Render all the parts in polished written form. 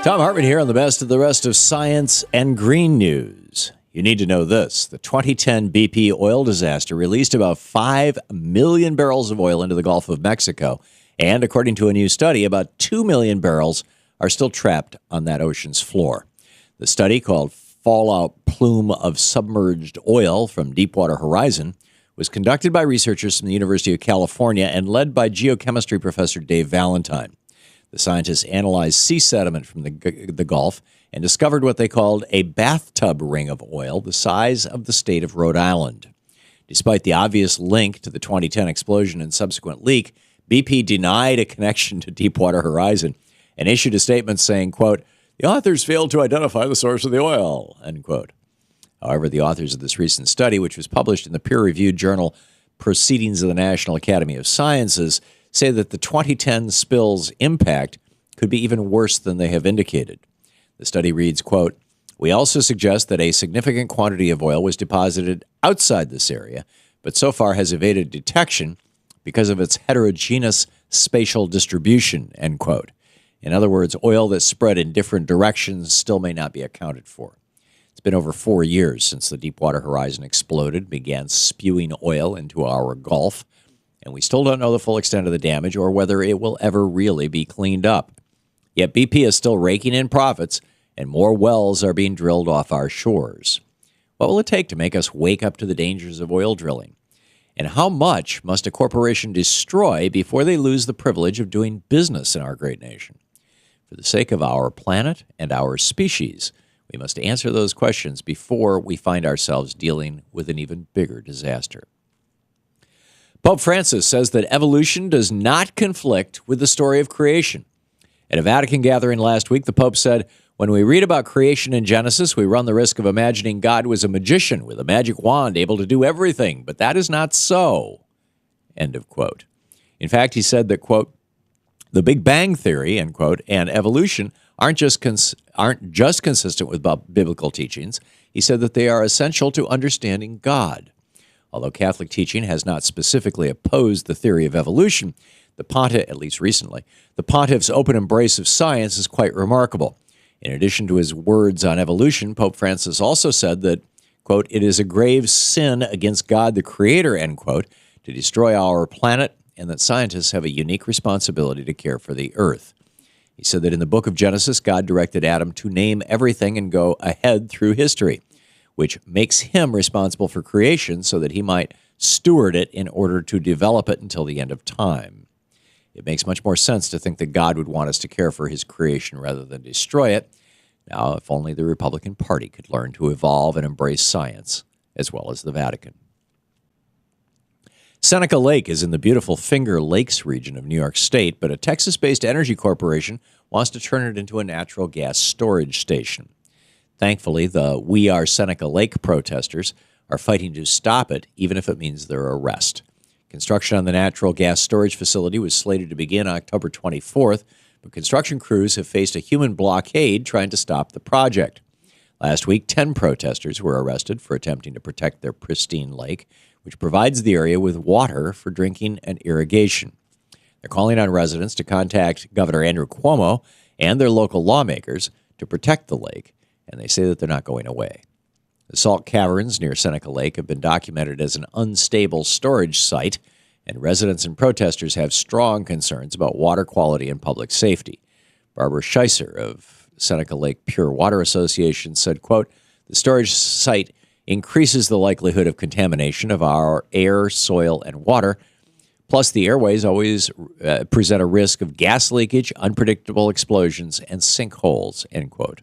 Thom Hartmann here on the best of the rest of science and green news. You need to know this. The 2010 BP oil disaster released about 5 million barrels of oil into the Gulf of Mexico. And according to a new study, about 2 million barrels are still trapped on that ocean's floor. The study, called Fallout Plume of Submerged Oil from Deepwater Horizon, was conducted by researchers from the University of California and led by geochemistry professor Dave Valentine. The scientists analyzed sea sediment from the Gulf and discovered what they called a bathtub ring of oil the size of the state of Rhode Island. Despite the obvious link to the 2010 explosion and subsequent leak, BP denied a connection to Deepwater Horizon and issued a statement saying, quote, "The authors failed to identify the source of the oil," end quote. However, the authors of this recent study, which was published in the peer-reviewed journal Proceedings of the National Academy of Sciences, say that the 2010 spill's impact could be even worse than they have indicated. The study reads, quote, "We also suggest that a significant quantity of oil was deposited outside this area, but so far has evaded detection because of its heterogeneous spatial distribution," end quote. In other words, oil that spread in different directions still may not be accounted for. It's been over 4 years since the Deepwater Horizon exploded, began spewing oil into our Gulf, and we still don't know the full extent of the damage or whether it will ever really be cleaned up. Yet BP is still raking in profits, and more wells are being drilled off our shores. What will it take to make us wake up to the dangers of oil drilling? And how much must a corporation destroy before they lose the privilege of doing business in our great nation? For the sake of our planet and our species, we must answer those questions before we find ourselves dealing with an even bigger disaster. Pope Francis says that evolution does not conflict with the story of creation. At a Vatican gathering last week, the Pope said, "When we read about creation in Genesis, we run the risk of imagining God was a magician with a magic wand able to do everything, but that is not so." End of quote. In fact, he said that, quote, "The Big Bang Theory," end quote, "and evolution aren't just consistent with biblical teachings." He said that they are essential to understanding God. Although Catholic teaching has not specifically opposed the theory of evolution, the pontiff, at least recently, the pontiff's open embrace of science is quite remarkable. In addition to his words on evolution, Pope Francis also said that, quote, "It is a grave sin against God the Creator," end quote, "to destroy our planet, and that scientists have a unique responsibility to care for the earth." He said that in the book of Genesis, God directed Adam to name everything and go ahead through history, which makes him responsible for creation so that he might steward it in order to develop it until the end of time. It makes much more sense to think that God would want us to care for his creation rather than destroy it. Now, if only the Republican Party could learn to evolve and embrace science, as well as the Vatican. Seneca Lake is in the beautiful Finger Lakes region of New York State, but a Texas-based energy corporation wants to turn it into a natural gas storage station. Thankfully, the We Are Seneca Lake protesters are fighting to stop it, even if it means their arrest. Construction on the natural gas storage facility was slated to begin October 24th, but construction crews have faced a human blockade trying to stop the project. Last week, 10 protesters were arrested for attempting to protect their pristine lake, which provides the area with water for drinking and irrigation. They're calling on residents to contact Governor Andrew Cuomo and their local lawmakers to protect the lake, and they say that they're not going away. The salt caverns near Seneca Lake have been documented as an unstable storage site, and residents and protesters have strong concerns about water quality and public safety. Barbara Scheisser of Seneca Lake Pure Water Association said, quote, "The storage site increases the likelihood of contamination of our air, soil, and water. Plus, the airways always present a risk of gas leakage, unpredictable explosions, and sinkholes," end quote.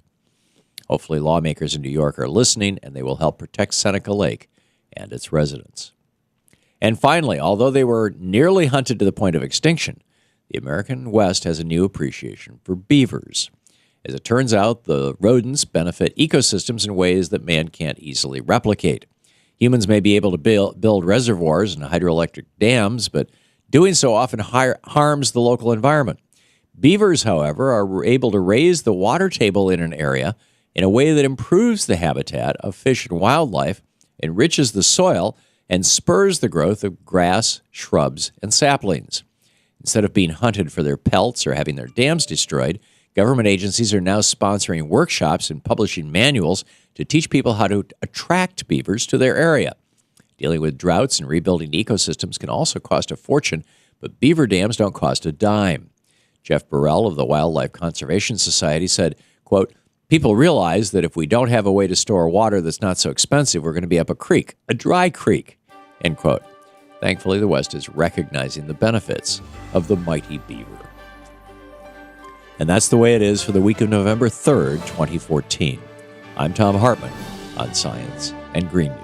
Hopefully, lawmakers in New York are listening, and they will help protect Seneca Lake and its residents. And finally, although they were nearly hunted to the point of extinction, the American West has a new appreciation for beavers. As it turns out, the rodents benefit ecosystems in ways that man can't easily replicate. Humans may be able to build reservoirs and hydroelectric dams, but doing so often harms the local environment. Beavers, however, are able to raise the water table in an area in a way that improves the habitat of fish and wildlife, enriches the soil, and spurs the growth of grass, shrubs, and saplings. Instead of being hunted for their pelts or having their dams destroyed, Government agencies are now sponsoring workshops and publishing manuals to teach people how to attract beavers to their area. Dealing with droughts and rebuilding ecosystems can also cost a fortune, but beaver dams don't cost a dime. Jeff Burrell of the Wildlife Conservation Society said, quote, "People realize that if we don't have a way to store water that's not so expensive, we're going to be up a creek, a dry creek," end quote. Thankfully, the West is recognizing the benefits of the mighty beaver. And that's the way it is for the week of November 3rd, 2014. I'm Thom Hartmann on Science and Green News.